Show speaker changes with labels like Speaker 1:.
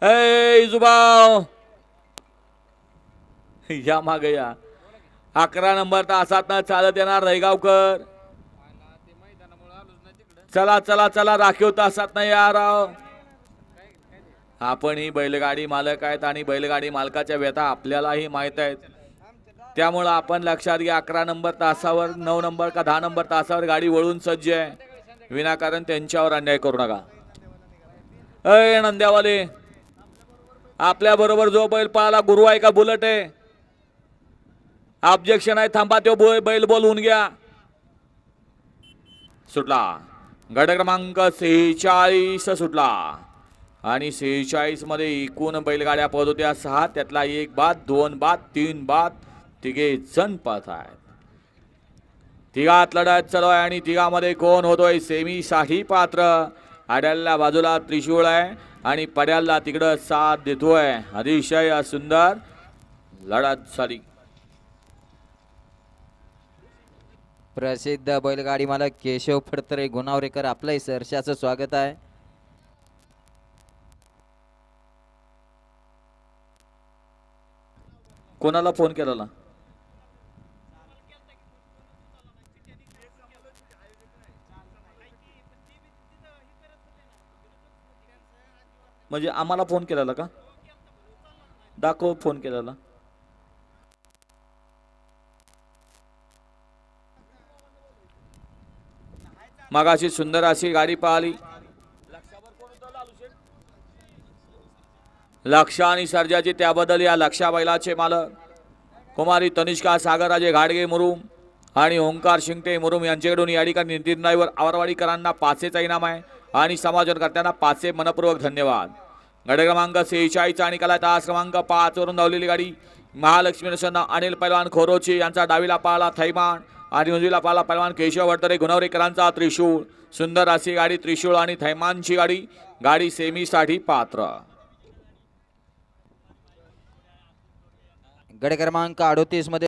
Speaker 1: ए जुबाव या मागे या. 11 नंबर तासात चालत येणार दहीगावकर. चला चला चला राखीव तासात नाही या राव. आपण ही बैलगाडी मालक आहेत आणि बैलगाडी मालकाच्या व्यथा आपल्यालाही माहित आहेत. त्यामुळे आपण लक्षात घ्या 11 नंबर तासावर 9 नंबर का 10 नंबर तासावर गाडी वळून सज्ज आहे. विनाकारण त्यांच्यावर अन्याय करू नका. अय नंद्यावाले आपल्या बरोबर जो बैल पळाला गुरु आहे का बुलेट आहे? ऑब्जेक्शन आहे थांबा. तो बैल बोलवून घ्या. सुटला गट क्रमांक 46 सुटला आणि 46 मध्ये एकूण बैलगाड्या पळत होत्या 6. त्यातला 1 बाद 2 बाद 3 बाद तिघे जण पळत आहेत. तिघात लढत चालू आहे आणि तिघामध्ये कोण होतोय सेमी साठी पात्र? आड्याला बाजूला त्रिशूळ आहे आणि पड्याला तिकडं साथ देतोय. अतिशय सुंदर लढत झाली.
Speaker 2: प्रसिद्ध बैलगाडी मालक केशव फडतरे गुणावरेकर आपलं सहर्षाचं स्वागत आहे.
Speaker 1: कोणाला फोन केला? म्हणजे आम्हाला फोन केलेला का? दाखव फोन केलेला. मगाशी सुंदर अशी गाडी पाहिली. लक्ष आणि सर्जाची त्याबद्दल या लक्षा बैलाचे मालक कुमारी तनिष्का सागरराजे घाडगे मुरुम आणि ओंकार शिंगटे मुरुम यांच्याकडून या ठिकाणी नितीन ड्रायव्हर आवरवाडीकरांना 500चा इनाम आहे आणि समाजकर्त्यांना 500 मनपूर्वक धन्यवाद. गट क्रमांक 46 आणि कला तास क्रमांक 5 वरून धावलेली गाडी महालक्ष्मी नसना अनिल पैलवान खोरोची यांचा डावीला पाळला थैमान आणि उजवीला पाळला पैलवान केशव फडतरे गुणवरेकरांचा त्रिशूळ. सुंदर अशी गाडी त्रिशूळ आणि थैमानची गाडी सेमीसाठी पात्र.
Speaker 2: गट क्रमांक 38 मध्ये